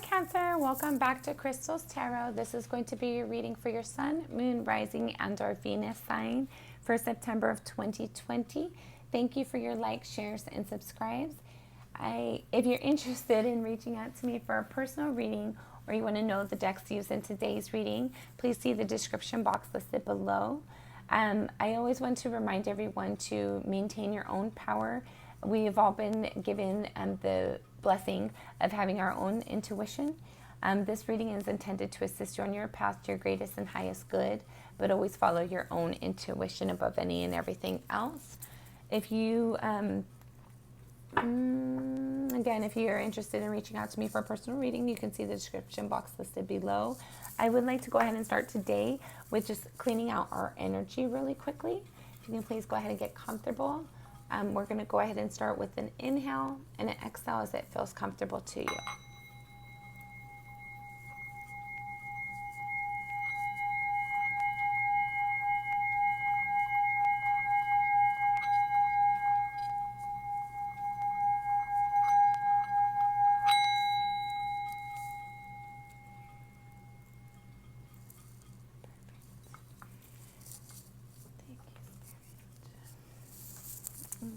Cancer, welcome back to Crystal's Tarot. This is going to be your reading for your Sun, Moon, Rising, and or Venus sign for September of 2020. Thank you for your likes, shares, and subscribes. If you're interested in reaching out to me for a personal reading or you want to know the decks used in today's reading, please see the description box listed below. I always want to remind everyone to maintain your own power. We have all been given the blessing of having our own intuition. This reading is intended to assist you on your path to your greatest and highest good, but always follow your own intuition above any and everything else. If you, again, if you're interested in reaching out to me for a personal reading, you can see the description box listed below. I would like to go ahead and start today with just cleaning out our energy really quickly. If you can please go ahead and get comfortable. We're going to go ahead and start with an inhale and an exhale as it feels comfortable to you.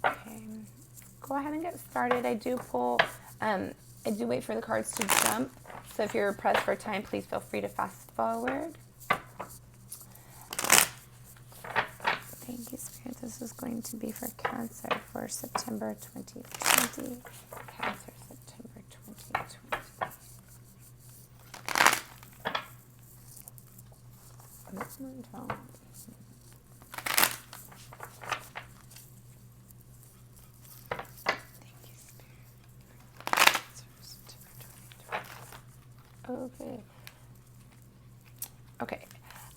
Okay, go ahead and get started. I do wait for the cards to jump. So if you're pressed for time, please feel free to fast forward. Thank you, Spirit. This is going to be for Cancer for September 2020. Cancer, September 2020. Okay.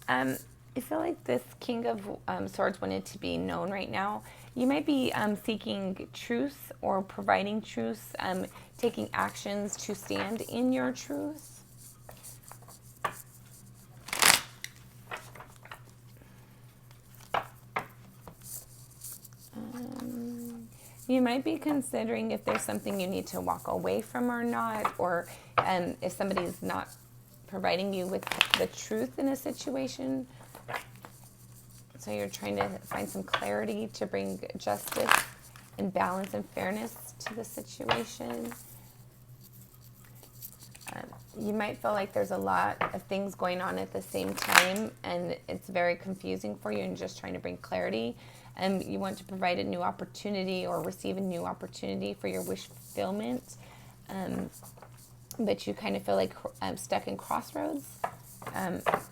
I feel like this King of Swords wanted to be known right now. You might be seeking truth or providing truth, taking actions to stand in your truth. You might be considering if there's something you need to walk away from or not, or if somebody's not providing you with the truth in a situation. So you're trying to find some clarity to bring justice and balance and fairness to the situation. You might feel like there's a lot of things going on at the same time and it's very confusing for you and just trying to bring clarity. You want to provide a new opportunity or receive a new opportunity for your wish fulfillment. But you kind of feel like stuck in crossroads,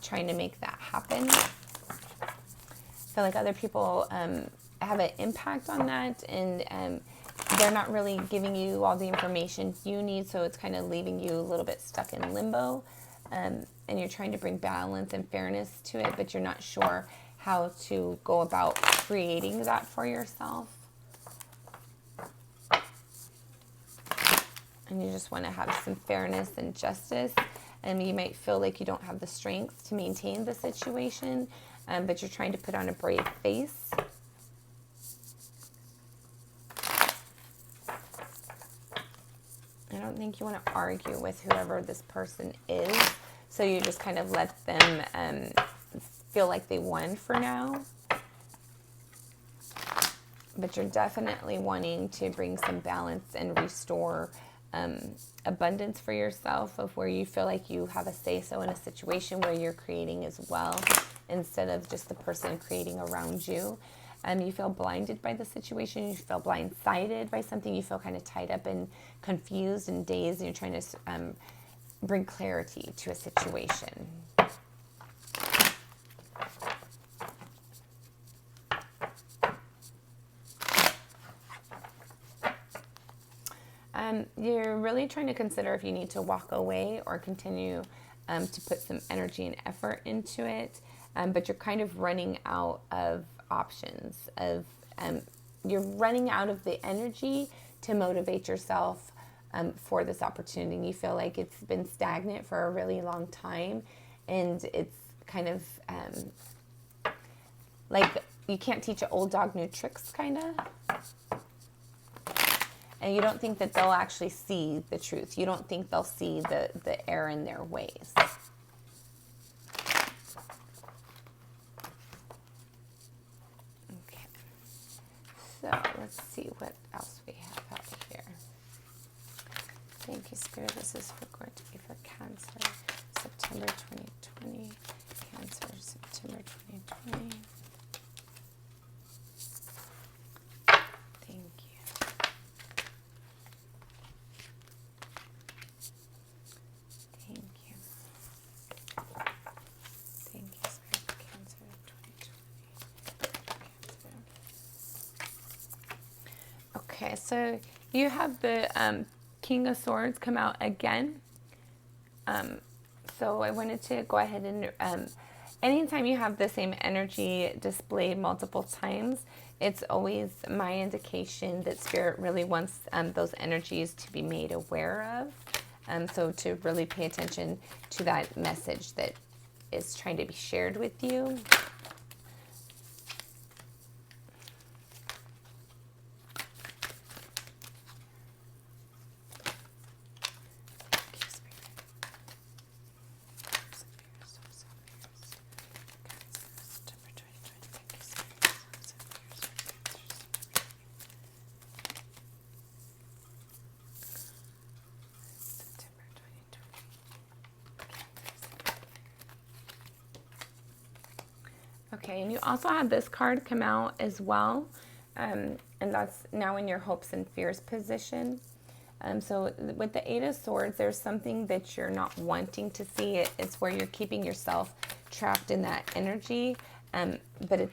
trying to make that happen. I feel like other people have an impact on that, and they're not really giving you all the information you need, so it's kind of leaving you a little bit stuck in limbo. And you're trying to bring balance and fairness to it, but you're not sure how to go about creating that for yourself. And you just want to have some fairness and justice. And you might feel like you don't have the strength to maintain the situation, but you're trying to put on a brave face. I don't think you want to argue with whoever this person is. So you just kind of let them feel like they won for now. But you're definitely wanting to bring some balance and restore abundance for yourself, of where you feel like you have a say-so in a situation where you're creating as well, instead of just the person creating around you. You feel blinded by the situation. You feel blindsided by something. You feel kind of tied up and confused and dazed, and you're trying to bring clarity to a situation. You're really trying to consider if you need to walk away or continue to put some energy and effort into it, but you're kind of running out of options. You're running out of the energy to motivate yourself for this opportunity. You feel like it's been stagnant for a really long time, and it's kind of like you can't teach an old dog new tricks, kind of. And you don't think that they'll actually see the truth. You don't think they'll see the error in their ways. Okay. So let's see what else we have out here. Thank you, Spirit. This is going to be for Cancer, September 2020. Cancer, September 2020. Thank you. Thank you. Thank you, Spirit, for Cancer, 2020. Cancer. Okay, so you have the King of Swords come out again. So I wanted to go ahead and anytime you have the same energy displayed multiple times, it's always my indication that Spirit really wants those energies to be made aware of. So to really pay attention to that message that is trying to be shared with you. Okay, and you also have this card come out as well, and that's now in your hopes and fears position. So with the Eight of Swords, there's something that you're not wanting to see. It's where you're keeping yourself trapped in that energy, but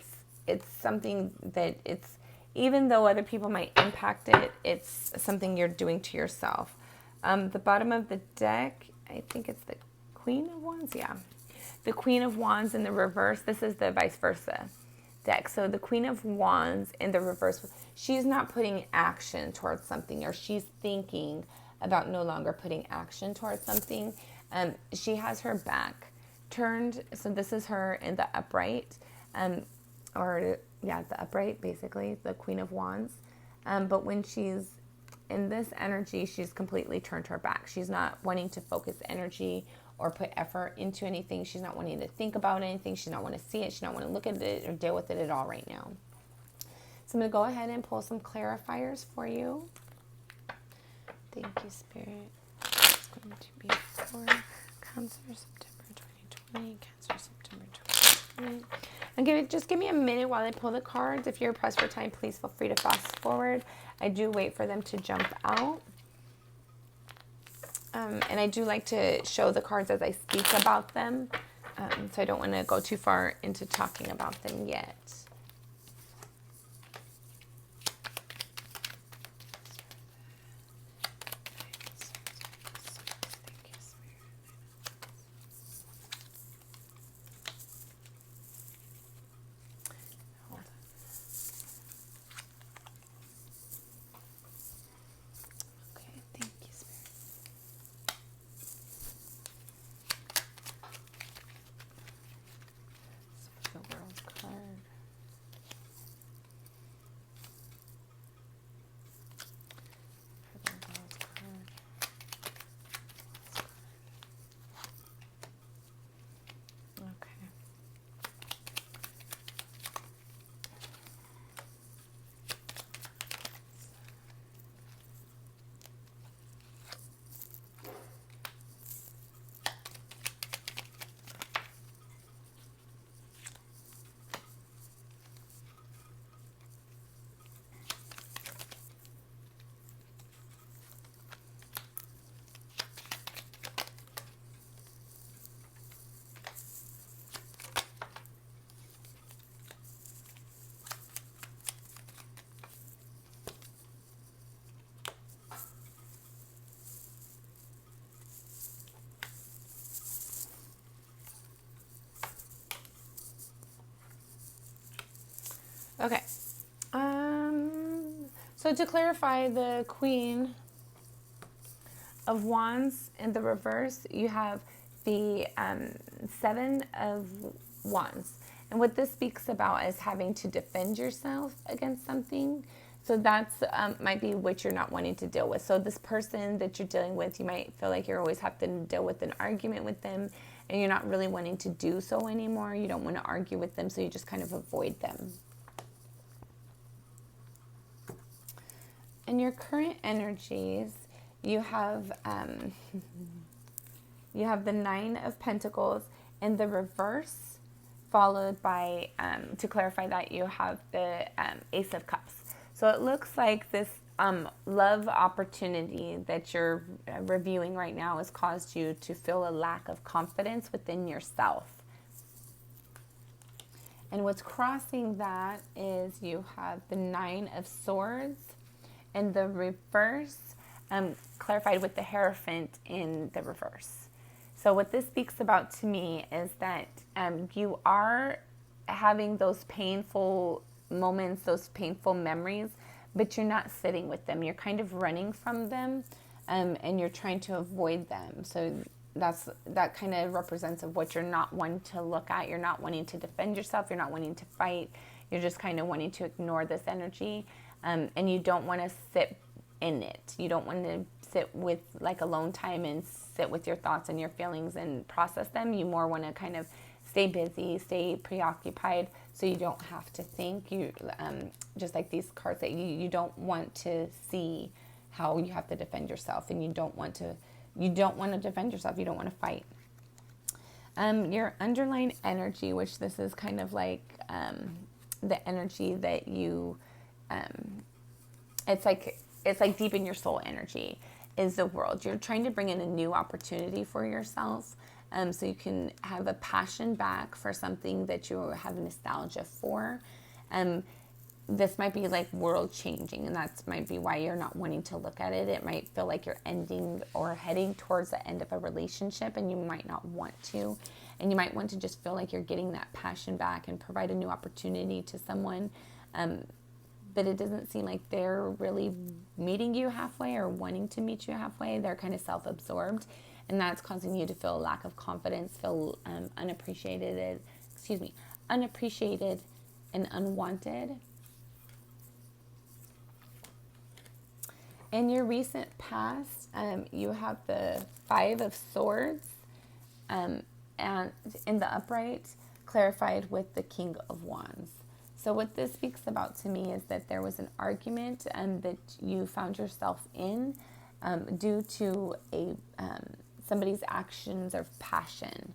it's something that it's, even though other people might impact it, it's something you're doing to yourself. The bottom of the deck, I think it's the Queen of Wands, yeah. The Queen of Wands in the reverse, this is the vice versa deck. So the Queen of Wands in the reverse, she's not putting action towards something, or she's thinking about no longer putting action towards something. She has her back turned. So this is her in the upright, the upright, basically, the Queen of Wands. But when she's in this energy, she's completely turned her back. She's not wanting to focus energy or put effort into anything. She's not wanting to think about anything. She's not wanting to see it. She's not wanting to look at it or deal with it at all right now. So I'm going to go ahead and pull some clarifiers for you. Thank you, Spirit. It's going to be for Cancer, September 2020. Cancer, September 2020. And just give me a minute while I pull the cards. If you're pressed for time, please feel free to fast forward. I do wait for them to jump out. And I do like to show the cards as I speak about them. So I don't want to go too far into talking about them yet. Okay. So to clarify, the Queen of Wands in the reverse, you have the Seven of Wands. And what this speaks about is having to defend yourself against something. So that's might be what you're not wanting to deal with. So this person that you're dealing with, you might feel like you always have to deal with an argument with them, and you're not really wanting to do so anymore. You don't want to argue with them, so you just kind of avoid them. In your current energies, you have the Nine of Pentacles in the reverse, followed by, to clarify that, you have the Ace of Cups. So it looks like this love opportunity that you're reviewing right now has caused you to feel a lack of confidence within yourself. And what's crossing that is you have the Nine of Swords in the reverse, clarified with the Hierophant in the reverse. So what this speaks about to me is that you are having those painful moments, those painful memories, but you're not sitting with them. You're kind of running from them, and you're trying to avoid them. So that kind of represents of what you're not wanting to look at. You're not wanting to defend yourself. You're not wanting to fight. You're just kind of wanting to ignore this energy, and you don't want to sit in it. You don't want to sit with like alone time and sit with your thoughts and your feelings and process them. You more want to kind of stay busy, stay preoccupied, so you don't have to think. You just like these cards that you don't want to see how you have to defend yourself, and you don't want to defend yourself. You don't want to fight. Your underlying energy, which this is kind of like the energy that you, it's like deep in your soul energy, is the World. You're trying to bring in a new opportunity for yourself, so you can have a passion back for something that you have nostalgia for. This might be like world changing, and that might be why you're not wanting to look at it. It might feel like you're ending or heading towards the end of a relationship, and you might not want to. And you might want to just feel like you're getting that passion back and provide a new opportunity to someone. But it doesn't seem like they're really meeting you halfway or wanting to meet you halfway. They're kind of self-absorbed, and that's causing you to feel a lack of confidence, feel unappreciated and unwanted. In your recent past, you have the Five of Swords, and in the upright, clarified with the King of Wands. So what this speaks about to me is that there was an argument that you found yourself in due to somebody's actions or passion.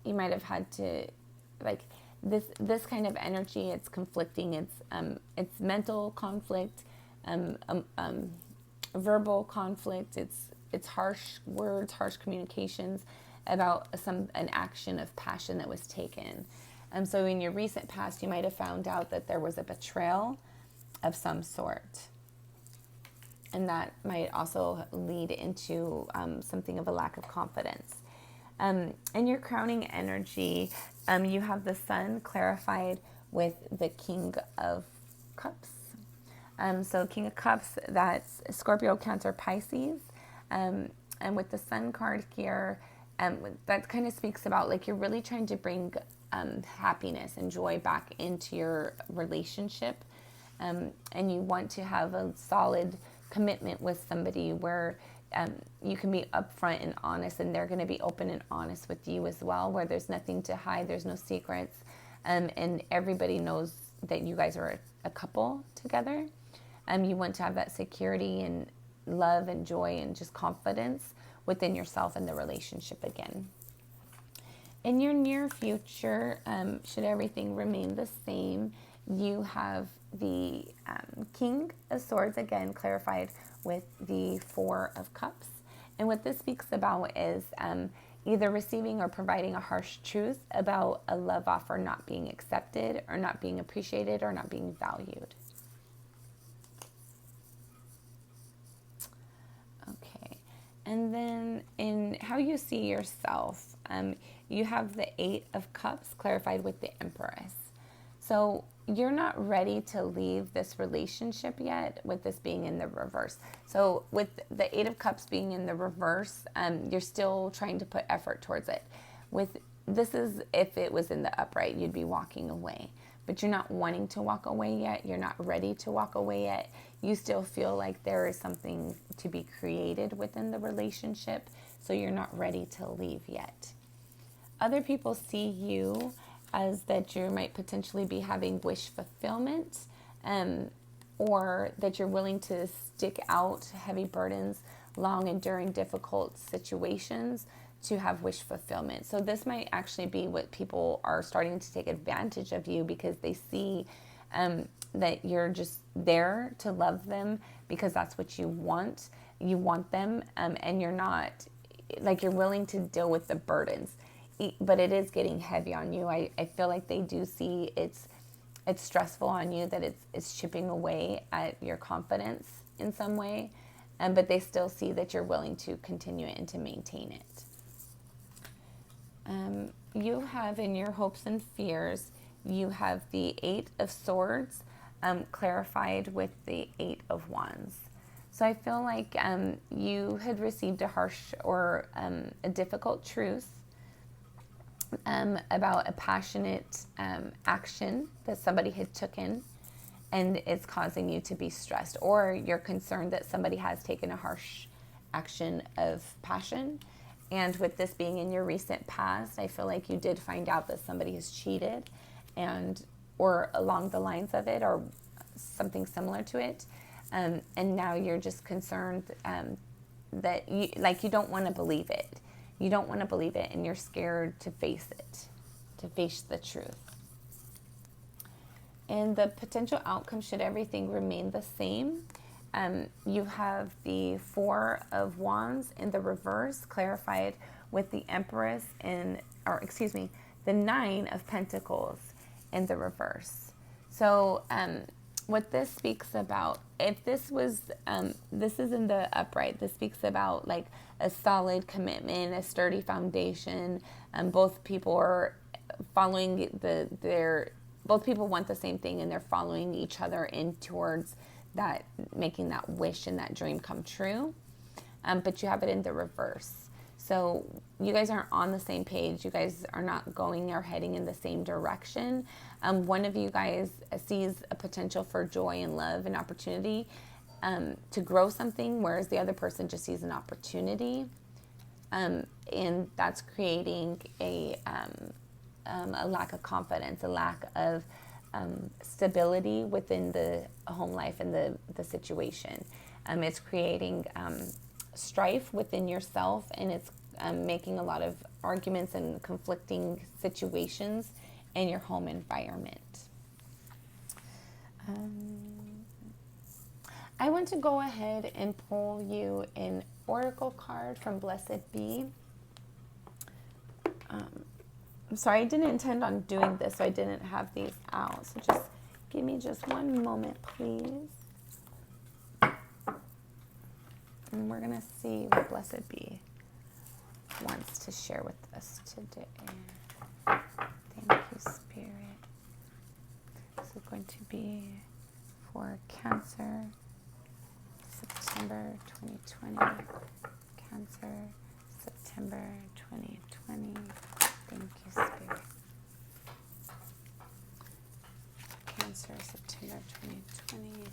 You might have had to, like, this kind of energy. It's conflicting. It's mental conflict, verbal conflict. It's harsh words, harsh communications about an action of passion that was taken. So in your recent past, you might have found out that there was a betrayal of some sort. And that might also lead into something of a lack of confidence. In your crowning energy, you have the Sun clarified with the King of Cups. So King of Cups, that's Scorpio, Cancer, Pisces. And with the Sun card here, that kind of speaks about like you're really trying to bring happiness and joy back into your relationship. And you want to have a solid commitment with somebody where you can be upfront and honest, and they're going to be open and honest with you as well, where there's nothing to hide, there's no secrets, and everybody knows that you guys are a couple together. You want to have that security and love and joy and just confidence within yourself and the relationship again. In your near future, should everything remain the same, you have the King of Swords, again clarified with the Four of Cups. And what this speaks about is either receiving or providing a harsh truth about a love offer not being accepted or not being appreciated or not being valued. Okay. And then in how you see yourself, you have the Eight of Cups clarified with the Empress. So you're not ready to leave this relationship yet, with this being in the reverse. So with the Eight of Cups being in the reverse, you're still trying to put effort towards it. With this is if it was in the upright, you'd be walking away. but you're not wanting to walk away yet. You're not ready to walk away yet. You still feel like there is something to be created within the relationship, so you're not ready to leave yet. Other people see you as that you might potentially be having wish fulfillment, or that you're willing to stick out heavy burdens, long, enduring, difficult situations to have wish fulfillment. So this might actually be what people are starting to take advantage of you, because they see that you're just there to love them because that's what you want. You want them, and you're not, like, you're willing to deal with the burdens. But it is getting heavy on you. I feel like they do see it's stressful on you, that it's chipping away at your confidence in some way, but they still see that you're willing to continue it and to maintain it. You have in your hopes and fears, you have the 8 of Swords clarified with the 8 of Wands. So I feel like you had received a harsh or a difficult truth about a passionate action that somebody had taken, and it's causing you to be stressed, or you're concerned that somebody has taken a harsh action of passion. And with this being in your recent past, I feel like you did find out that somebody has cheated, and or along the lines of it, or something similar to it, and now you're just concerned that you don't want to believe it. You don't want to believe it, and you're scared to face it, to face the truth. And the potential outcome, should everything remain the same, you have the 4 of Wands in the reverse, clarified with the Empress the 9 of Pentacles in the reverse. So what this speaks about, if this was, this is in the upright, this speaks about like a solid commitment, a sturdy foundation. Both people are following both people want the same thing, and they're following each other in towards that, making that wish and that dream come true. But you have it in the reverse. So you guys aren't on the same page. You guys are not going or heading in the same direction. One of you guys sees a potential for joy and love and opportunity to grow something, whereas the other person just sees an opportunity. And that's creating a lack of confidence, a lack of stability within the home life and the situation. It's creating strife within yourself, and it's making a lot of arguments and conflicting situations in your home environment. I want to go ahead and pull you an oracle card from Blessed Be. I'm sorry, I didn't intend on doing this, so I didn't have these out. So just give me just one moment, please. And we're going to see what Blessed Be wants to share with us today. Thank you, Spirit. This is going to be for Cancer, September 2020. Cancer, September 2020. Thank you, Spirit. Cancer, September 2020.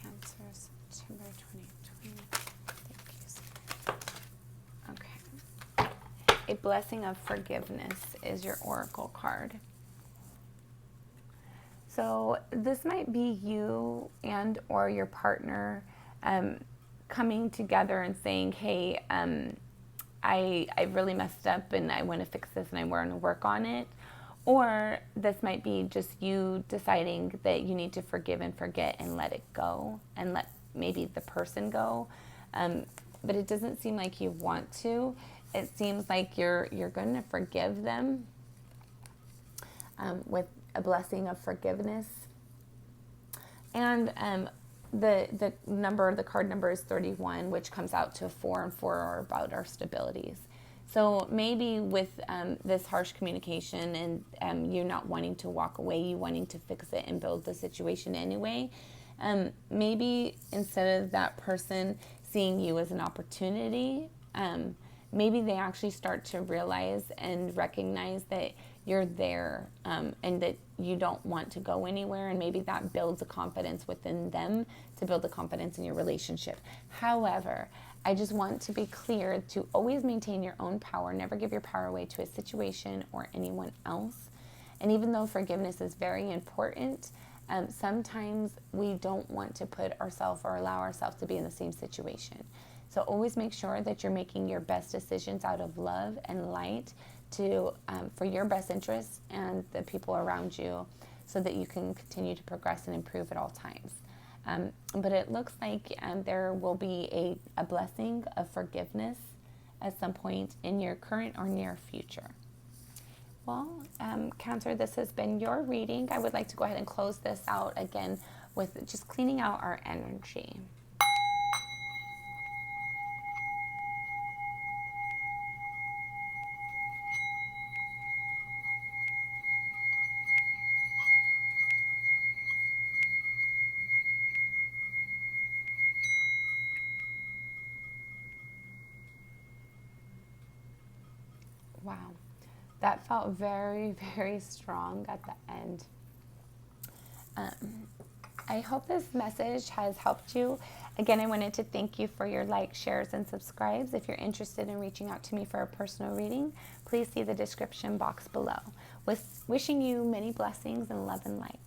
Cancer, September 2020. Thank you, Spirit. Okay. A blessing of forgiveness is your oracle card. So this might be you and or your partner coming together and saying, hey, I really messed up and I want to fix this and I want to work on it. Or this might be just you deciding that you need to forgive and forget and let it go and let maybe the person go. But it doesn't seem like you want to. It seems like you're going to forgive them with a blessing of forgiveness. And the card number is 31, which comes out to 4, and 4 are about our stabilities. So maybe with this harsh communication and you not wanting to walk away, you wanting to fix it and build the situation anyway, maybe instead of that person seeing you as an opportunity, maybe they actually start to realize and recognize that you're there, and that you don't want to go anywhere, and maybe that builds a confidence within them to build the confidence in your relationship. However, I just want to be clear to always maintain your own power. Never give your power away to a situation or anyone else. And even though forgiveness is very important, sometimes we don't want to put ourselves or allow ourselves to be in the same situation. So always make sure that you're making your best decisions out of love and light to for your best interests and the people around you, so that you can continue to progress and improve at all times. But it looks like there will be a blessing of forgiveness at some point in your current or near future. Well, Cancer, this has been your reading. I would like to go ahead and close this out again with just cleaning out our energy. Wow, that felt very, very strong at the end. I hope this message has helped you. Again, I wanted to thank you for your likes, shares, and subscribes. If you're interested in reaching out to me for a personal reading, please see the description box below. Wishing you many blessings and love and light.